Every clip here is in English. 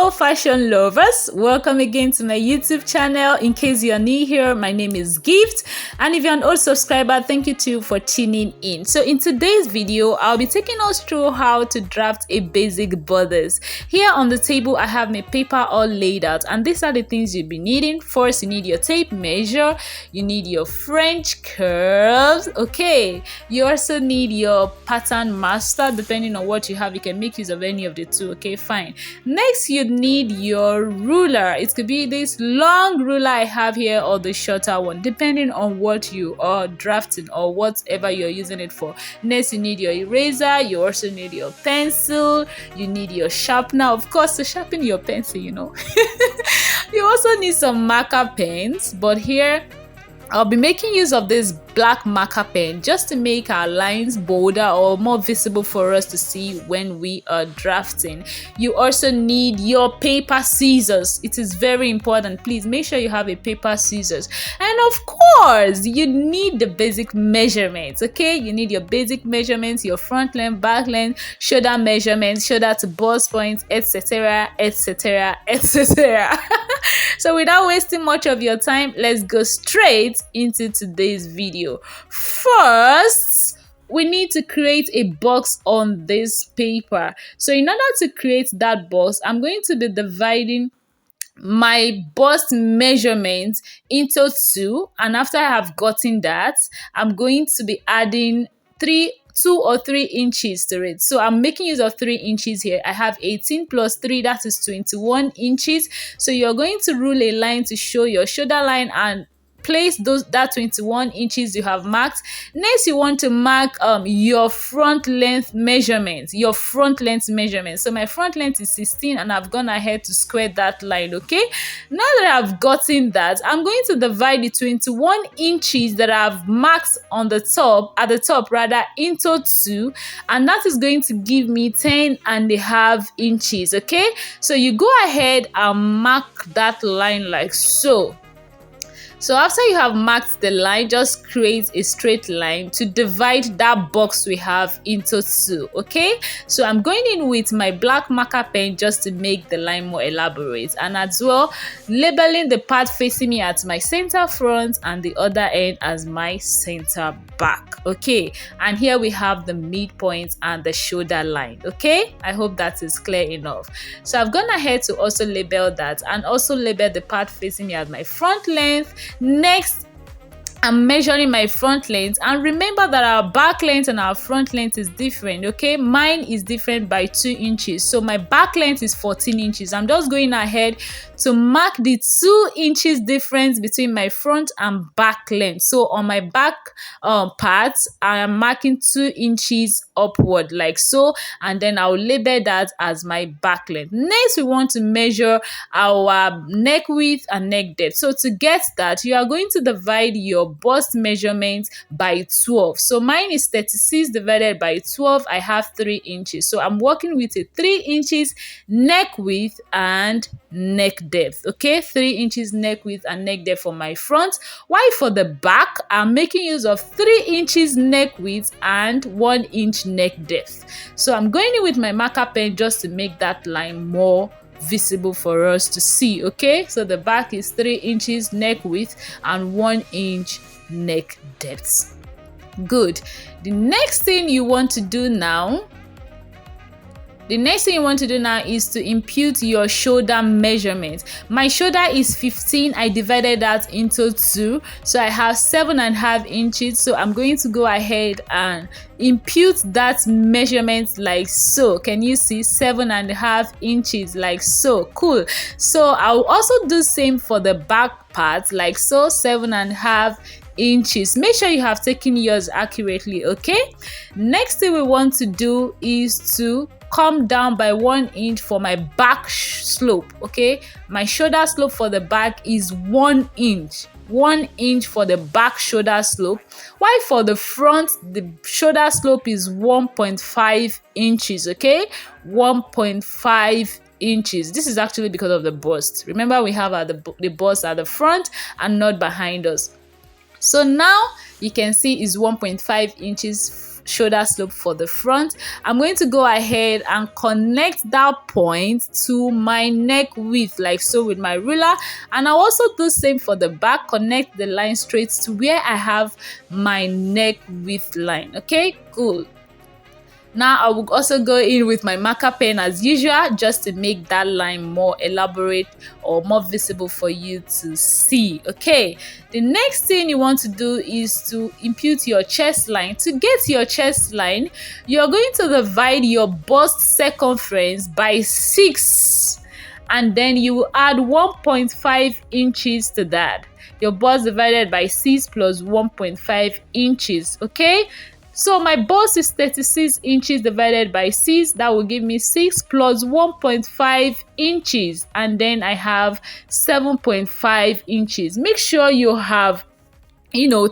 Hello fashion lovers, welcome again to my YouTube channel. In case you're new here, my name is Gift, and if you're an old subscriber, thank you too for tuning in. So in today's video, I'll be taking us through how to draft a basic bodice. Here on the table, I have my paper all laid out, and these are the things you'll be needing. First, you need your tape measure, you need your French curves, okay, you also need your pattern master. Depending on what you have, you can make use of any of the two, okay, fine. Next, you need your ruler. It could be this long ruler I have here or the shorter one, depending on what you are drafting or whatever you're using it for. Next, you need your eraser. You also need your pencil. You need your sharpener, of course, to sharpen your pencil, you know. You also need some marker pens, but here I'll be making use of this black marker pen just to make our lines bolder or more visible for us to see when we are drafting. You also need your paper scissors. It is very important. Please make sure you have a paper scissors. And of course, you need the basic measurements, okay? You need your basic measurements, your front length, back length, shoulder measurements, shoulder to bust points, etc, etc, etc. So without wasting much of your time, let's go straight into today's video. First, we need to create a box on this paper. So in order to create that box, I'm going to be dividing my bust measurement into two, and after I have gotten that, I'm going to be adding 2 or 3 inches to it. So I'm making use of 3 inches here. I have 18 plus 3, that is 21 inches. So you're going to rule a line to show your shoulder line and place that 21 inches you have marked. Next, you want to mark your front length measurement. So my front length is 16, and I've gone ahead to square that line. Okay, now that I've gotten that, I'm going to divide the 21 inches that I've marked on the top, at the top rather, into 2, and that is going to give me 10.5 inches. Okay, so you go ahead and mark that line like so. So after you have marked the line, just create a straight line to divide that box we have into 2, okay? So I'm going in with my black marker pen just to make the line more elaborate, and as well labeling the part facing me as my center front and the other end as my center back, okay? And here we have the midpoint and the shoulder line, okay? I hope that is clear enough. So I've gone ahead to also label that and also label the part facing me as my front length. Next, I'm measuring my front length, and remember that our back length and our front length is different, okay? Mine is different by 2 inches, so my back length is 14 inches. I'm just going ahead to mark the 2 inches difference between my front and back length. So on my back part, I am marking 2 inches upward like so, and then I'll label that as my back length. Next, we want to measure our neck width and neck depth. So to get that, you are going to divide your bust measurement by 12. So mine is 36 divided by 12. I have 3 inches. So I'm working with a 3 inches neck width and neck depth, okay? 3 inches neck width and neck depth for my front. While for the back, I'm making use of 3 inches neck width and 1 inch neck depth. So I'm going in with my marker pen just to make that line more visible for us to see, okay? So the back is 3 inches neck width and 1 inch neck depth. Good. The next thing you want to do now is to impute your shoulder measurement. My shoulder is 15. I divided that into 2, so I have 7.5 inches. So I'm going to go ahead and impute that measurement like so. Can you see 7.5 inches like so? Cool. So I'll also do same for the back part like so, 7.5 inches. Make sure you have taken yours accurately, okay? Next thing we want to do is to come down by 1 inch for my back slope, okay? My shoulder slope for the back is 1 inch. 1 inch for the back shoulder slope, while for the front the shoulder slope is 1.5 inches, okay? 1.5 inches. This is actually because of the bust. Remember, we have the bust at the front and not behind us. So now you can see is 1.5 inches shoulder slope for the front, I'm going to go ahead and connect that point to my neck width like so with my ruler, and I'll also do same for the back. Connect the line straight to where I have my neck width line. Okay, cool. Now I will also go in with my marker pen as usual, just to make that line more elaborate or more visible for you to see. Okay, the next thing you want to do is to impute your chest line. To get your chest line, you're going to divide your bust circumference by 6, and then you will add 1.5 inches to that. Your bust divided by 6 plus 1.5 inches. Okay, so my bust is 36 inches divided by 6. That will give me 6 plus 1.5 inches. And then I have 7.5 inches. Make sure you have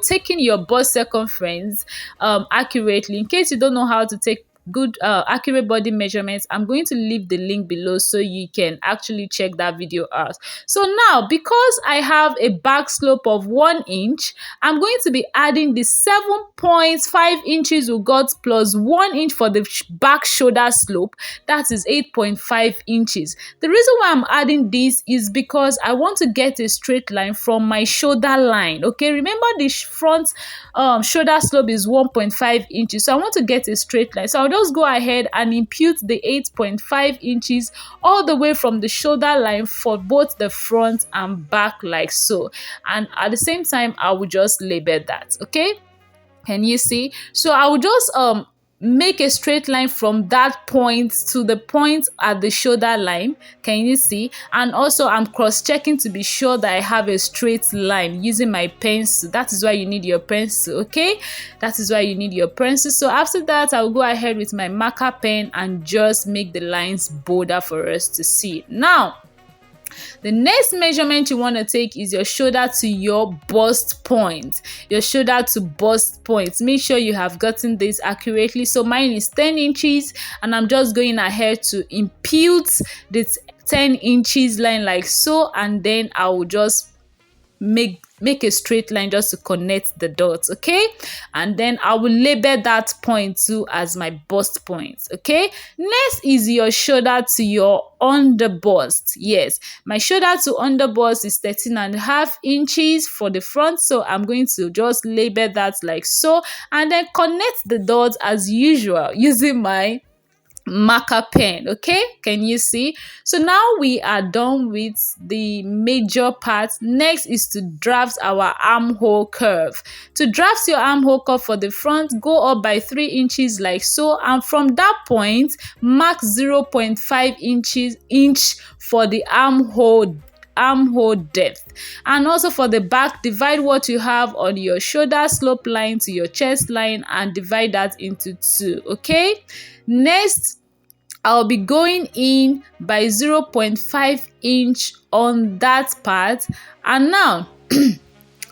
taking your bust circumference accurately. In case you don't know how to take good accurate body measurements, I'm going to leave the link below so you can actually check that video out. So now, because I have a back slope of 1 inch, I'm going to be adding the 7.5 inches we got plus 1 inch for the back shoulder slope. That is 8.5 inches. The reason why I'm adding this is because I want to get a straight line from my shoulder line. Okay, remember the front shoulder slope is 1.5 inches, so I want to get a straight line. So I'll just go ahead and impute the 8.5 inches all the way from the shoulder line for both the front and back like so, and at the same time I will just label that. Okay, can you see? So I will just make a straight line from that point to the point at the shoulder line. Can you see? And also I'm cross-checking to be sure that I have a straight line using my pencil. That is why you need your pencil. Okay, that is why you need your pencil. So after that, I'll go ahead with my marker pen and just make the lines bolder for us to see. Now, the next measurement you want to take is your shoulder to your bust point. Your shoulder to bust point. Make sure you have gotten this accurately. So mine is 10 inches, and I'm just going ahead to impute the 10 inches line like so, and then I will just make a straight line just to connect the dots. Okay, and then I will label that point too as my bust point. Okay, next is your shoulder to your under bust. Yes, my shoulder to under bust is 13.5 inches for the front, so I'm going to just label that like so, and then connect the dots as usual using my marker pen. Okay, can you see? So now we are done with the major part. Next is to draft our armhole curve. To draft your armhole curve for the front, go up by 3 inches like so, and from that point mark 0.5 inch for the armhole depth. And also for the back, divide what you have on your shoulder slope line to your chest line and divide that into 2. Okay, next I'll be going in by 0.5 inch on that part, and now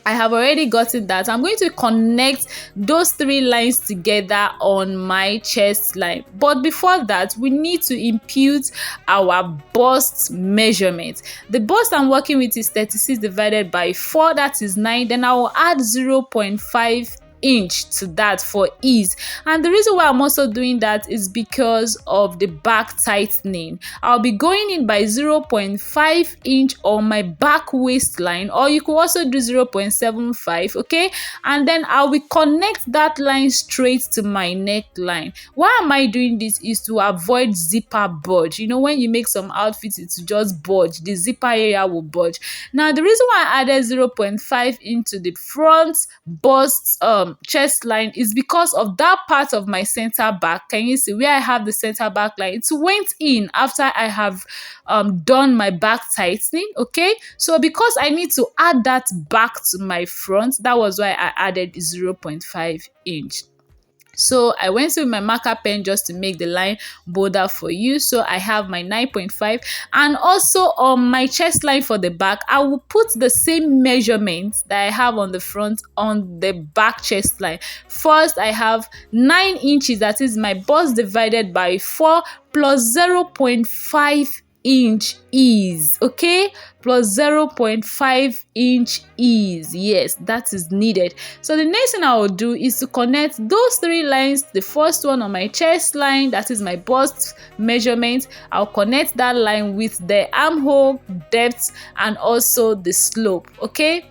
I have already gotten that. I'm going to connect those 3 lines together on my chest line. But before that, we need to impute our bust measurement. The bust I'm working with is 36 divided by 4, that is 9. Then I will add 0.5 inch to that for ease. And the reason why I'm also doing that is because of the back tightening. I'll be going in by 0.5 inch on my back waistline, or you could also do 0.75. okay, and then I will connect that line straight to my neckline. Why am I doing this? Is to avoid zipper bulge. When you make some outfits, it's just bulge, the zipper area will bulge. Now the reason why I added 0.5 into the front bust chest line is because of that part of my center back. Can you see where I have the center back line? It went in after I have done my back tightening. Okay, so because I need to add that back to my front, that was why I added 0.5 inch. So I went with my marker pen just to make the line bolder for you. So I have my 9.5, and also on my chest line for the back, I will put the same measurements that I have on the front on the back chest line. First, I have 9 inches, that is my bust divided by 4 plus 0.5 inch ease, okay, plus 0.5 inch ease. Yes, that is needed. So the next thing I will do is to connect those three lines. The first one on my chest line, that is my bust measurement, I'll connect that line with the armhole depth and also the slope. Okay,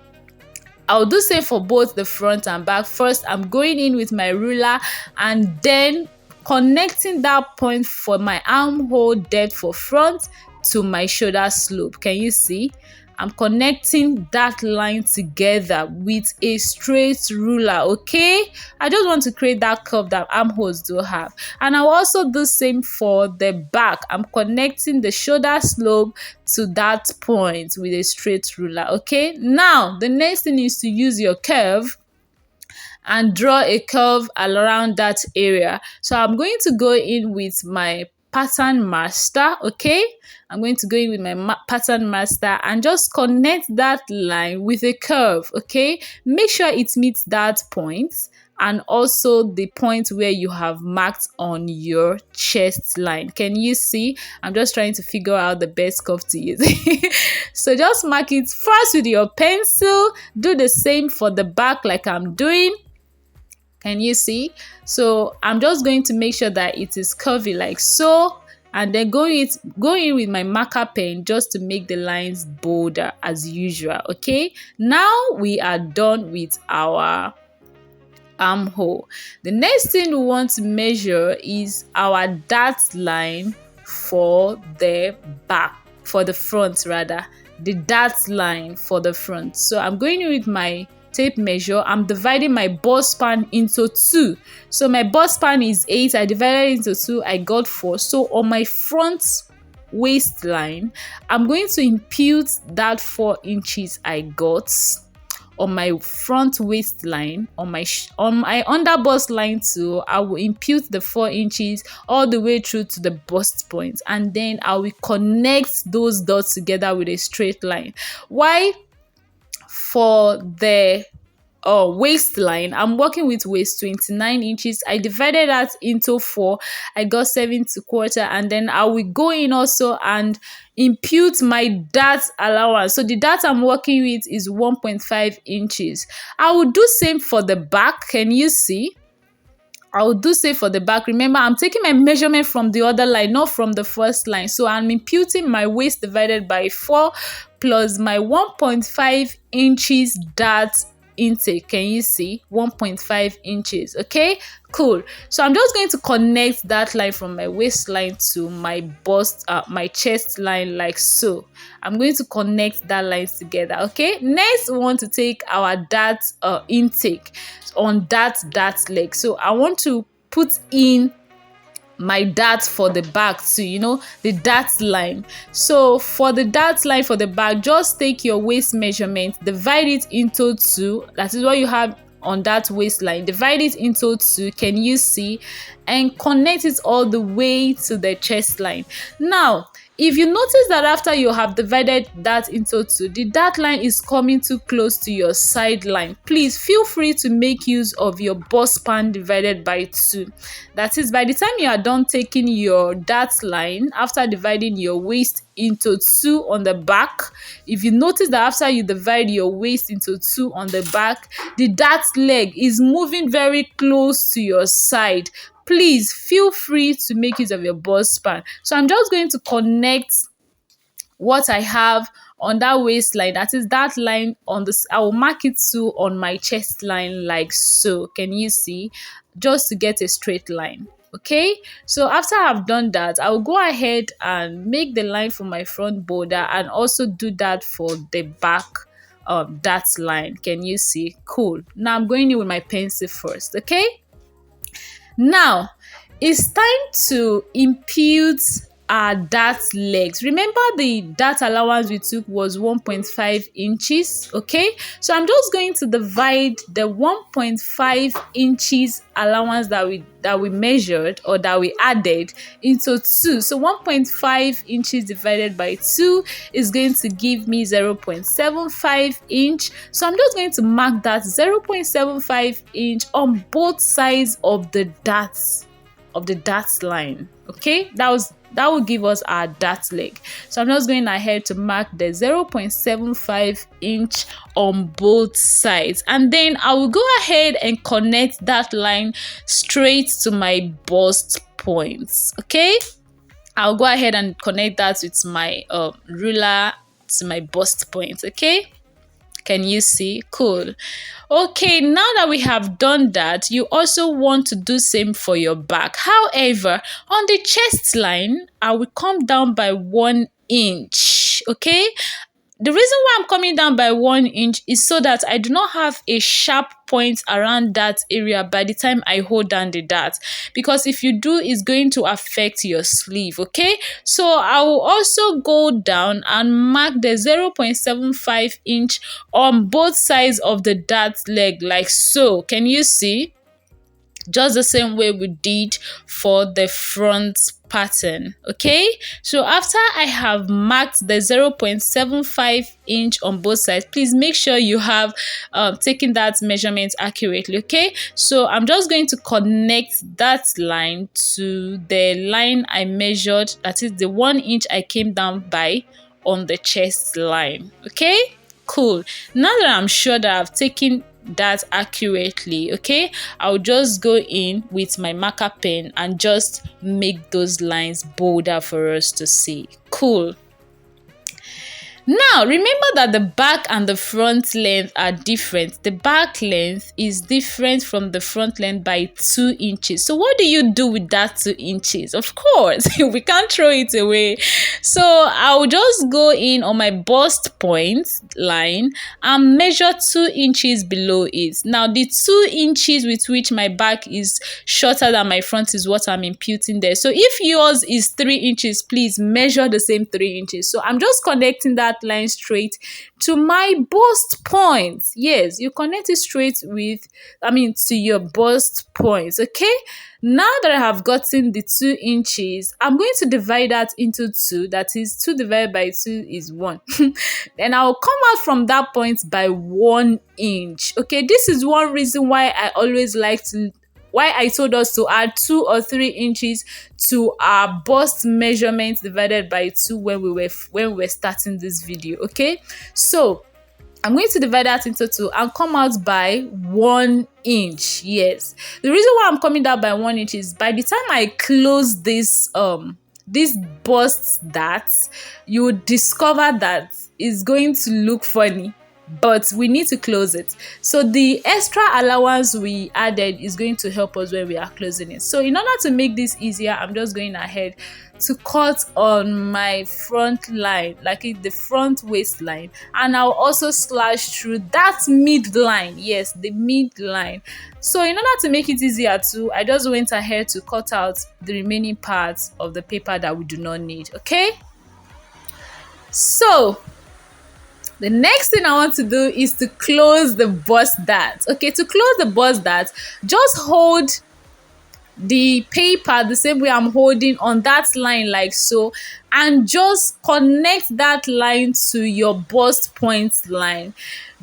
I'll do same for both the front and back. First, I'm going in with my ruler and then connecting that point for my armhole depth for front to my shoulder slope. Can you see? I'm connecting that line together with a straight ruler, okay? I just want to create that curve that armholes do have. And I'll also do same for the back. I'm connecting the shoulder slope to that point with a straight ruler, okay? Now, the next thing is to use your curve and draw a curve around that area. So I'm going to go in with my pattern master, okay? I'm going to go in with my pattern master and just connect that line with a curve, okay? Make sure it meets that point and also the point where you have marked on your chest line. Can you see? I'm just trying to figure out the best curve to use. So just mark it first with your pencil. Do the same for the back like I'm doing. Can you see? So I'm just going to make sure that it is curvy like so, and then go in with my marker pen just to make the lines bolder as usual. Okay, now we are done with our armhole. The next thing we want to measure is our dart line for the back, for the front rather, the dart line for the front. So I'm going in with my tape measure. I'm dividing my bust span into 2. So my bust span is 8. I divided into 2. I got 4. So on my front waistline, I'm going to impute that 4 inches I got on my front waistline. On my under bust line too, I will impute the 4 inches all the way through to the bust point, and then I will connect those dots together with a straight line. Why? For the waistline, I'm working with waist 29 inches. I divided that into 4. I got 7⅓, and then I will go in also and impute my dart allowance. So the dart I'm working with is 1.5 inches. I will do same for the back. Can you see? I'll do same for the back. Remember, I'm taking my measurement from the other line, not from the first line. So I'm imputing my waist divided by 4 plus my 1.5 inches dart intake. Can you see? 1.5 inches. Okay, cool. So I'm just going to connect that line from my waistline to my bust, my chest line like so. I'm going to connect that line together. Okay, next we want to take our dart intake on that dart leg. So I want to put in my dart for the back too, you know, the dart line. So for the dart line for the back, just take your waist measurement, divide it into 2. That is what you have on that waistline. Divide it into 2. Can you see? And connect it all the way to the chest line. Now, if you notice that after you have divided that into 2, the dart line is coming too close to your side line, please feel free to make use of your bust span divided by 2. That is, by the time you are done taking your dart line, after dividing your waist into 2 on the back, if you notice that after you divide your waist into 2 on the back, the dart leg is moving very close to your side, please feel free to make use of your bust span. So I'm just going to connect what I have on that waistline, that is that line on this. I will mark it too on my chest line like so. Can you see? Just to get a straight line. Okay, so after I've done that, I will go ahead and make the line for my front border and also do that for the back that line. Can you see? Cool. Now I'm going in with my pencil first. Okay, now it's time to impute our dart legs. Remember, the dart allowance we took was 1.5 inches. Okay, so I'm just going to divide the 1.5 inches allowance that we measured or that we added into 2. So 1.5 inches divided by 2 is going to give me 0.75 inch. So I'm just going to mark that 0.75 inch on both sides of the dart line. Okay, that was that will give us our dart leg. So I'm just going ahead to mark the 0.75 inch on both sides, and then I will go ahead and connect that line straight to my bust points. Okay, I'll go ahead and connect that with my ruler to my bust point. Okay, can you see? Cool. Okay, now that we have done that, you also want to do same for your back. However, on the chest line, I will come down by 1 inch. Okay, the reason why I'm coming down by 1 inch is so that I do not have a sharp point around that area by the time I hold down the dart, because if you do, it's going to affect your sleeve. Okay, so I will also go down and mark the 0.75 inch on both sides of the dart leg, like so. Can you see? Just the same way we did for the front pattern. Okay, so after I have marked the 0.75 inch on both sides, please make sure you have taken that measurement accurately. Okay, so I'm just going to connect that line to the line I measured, that is the 1 inch I came down by on the chest line. Okay, cool. Now that I'm sure that I've taken that accurately, okay, I'll just go in with my marker pen and just make those lines bolder for us to see. Cool. Now, remember that the back and the front length are different. The back length is different from the front length by 2 inches. So what do you do with that 2 inches? Of course, we can't throw it away. So I'll just go in on my bust point line and measure 2 inches below it. Now, the 2 inches with which my back is shorter than my front is what I'm imputing there. So if yours is 3 inches, please measure the same 3 inches. So I'm just connecting that line straight to my bust point. Yes, you connect it straight to your bust points. Okay, now that I have gotten the 2 inches, I'm going to divide that into 2. That is, 2 divided by 2 is 1. Then I'll come out from that point by 1 inch. Okay, this is one reason why I told us to add 2 or 3 inches to our bust measurement divided by 2 when we were starting this video. Okay, so I'm going to divide that into 2 and come out by 1 inch. Yes, the reason why I'm coming down by 1 inch is by the time I close this bust dart, you would discover that it's going to look funny, but we need to close it. So the extra allowance we added is going to help us when we are closing it. So in order to make this easier, I'm just going ahead to cut on my front line, like the front waistline, and I'll also slash through that midline. Yes, the midline. So in order to make it easier too, I just went ahead to cut out the remaining parts of the paper that we do not need. Okay, so the next thing I want to do is to close the bust dart. Okay, to close the bust dart, just hold the paper the same way I'm holding on that line, like so, and just connect that line to your bust point line.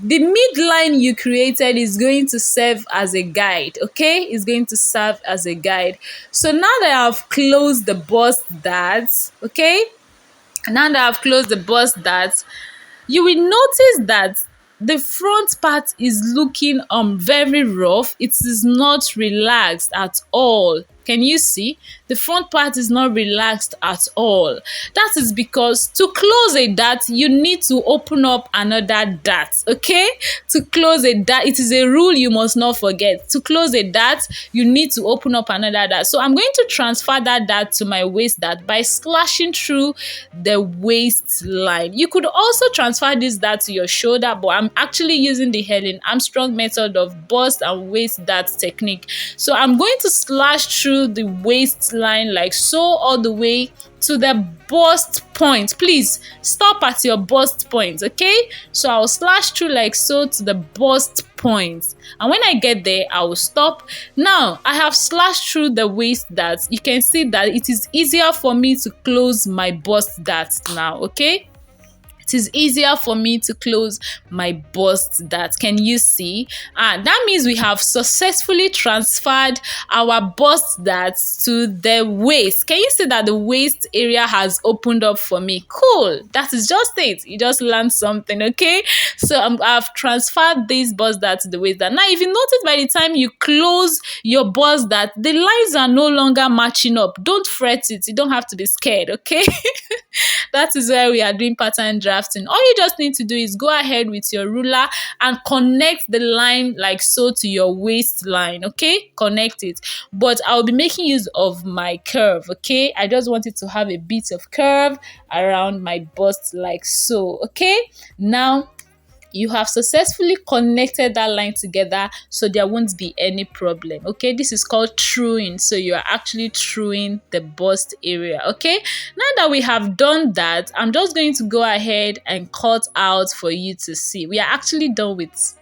The midline you created is going to serve as a guide. Okay, it's going to serve as a guide. So now that I've closed the bust dart, okay, now that I've closed the bust dart, you will notice that the front part is looking very rough. It is not relaxed at all. Can you see? The front part is not relaxed at all. That is because to close a dart, you need to open up another dart. Okay? To close a dart, it is a rule you must not forget. To close a dart, you need to open up another dart. So I'm going to transfer that dart to my waist dart by slashing through the waistline. You could also transfer this dart to your shoulder, but I'm actually using the Helen Armstrong method of bust and waist dart technique. So I'm going to slash through the waistline like so all the way to the bust point. Please stop at your bust point. Okay, so I'll slash through like so to the bust point, and when I get there I will stop. Now I have slashed through the waist dart. You can see that it is easier for me to close my bust dart now. Okay, it is easier for me to close my bust dart. Can you see? That means we have successfully transferred our bust dart to the waist. Can you see that the waist area has opened up for me? Cool. That is just it. You just learned something, okay? So I've transferred this bust dart to the waist dart. Now, if you notice, by the time you close your bust dart, the lines are no longer matching up. Don't fret it. You don't have to be scared, okay? That is why we are doing pattern drafting. All you just need to do is go ahead with your ruler and connect the line like so to your waistline, okay? Connect it. But I'll be making use of my curve, okay? I just want it to have a bit of curve around my bust like so, okay? Now, you have successfully connected that line together, so there won't be any problem, okay? This is called truing. So you are actually truing the bust area, okay? Now that we have done that, I'm just going to go ahead and cut out for you to see. We are actually done with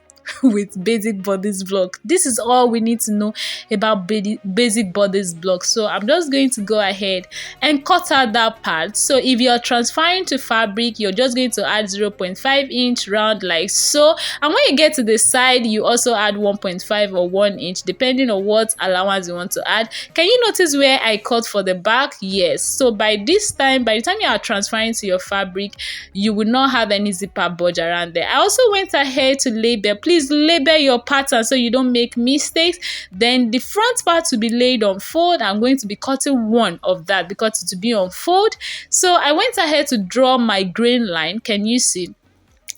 with basic bodice block. This is all we need to know about basic bodice block. So I'm just going to go ahead and cut out that part. So if you're transferring to fabric, you're just going to add 0.5 inch round like so, and when you get to the side, you also add 1.5 or 1 inch depending on what allowance you want to add. Can you notice where I cut for the back? Yes. So by the time you are transferring to your fabric, you will not have any zipper budge around there. I also went ahead to label. Please label your pattern so you don't make mistakes. Then the front part to be laid on fold. I'm going to be cutting one of that because it will be on fold. So I went ahead to draw my grain line. Can you see?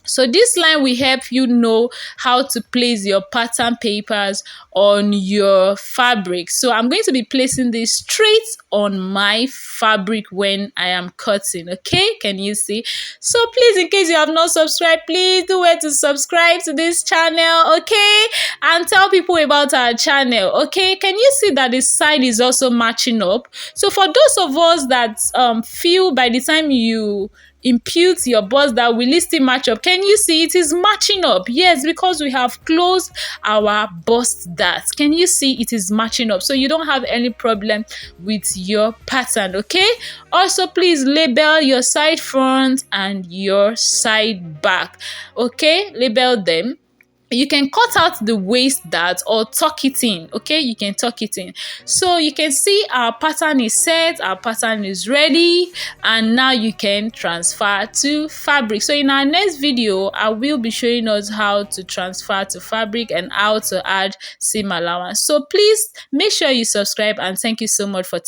So this line will help you know how to place your pattern papers on your fabric. So I'm going to be placing this straight on my fabric when I am cutting, okay? Can you see? So please, in case you have not subscribed, please do where to subscribe to this channel, okay? And tell people about our channel, okay? Can you see that the side is also matching up? So for those of us that feel by the time you impute your bust that will it still match up, can you see it is matching up? Yes, because we have closed our bust dart. Can you see it is matching up? So you don't have any problem with your pattern, okay? Also, please label your side front and your side back, okay? Label them. You can cut out the waist dart or tuck it in, okay? You can tuck it in. So you can see our pattern is set, our pattern is ready, and now you can transfer to fabric. So in our next video, I will be showing us how to transfer to fabric and how to add seam allowance. So please make sure you subscribe, and thank you so much for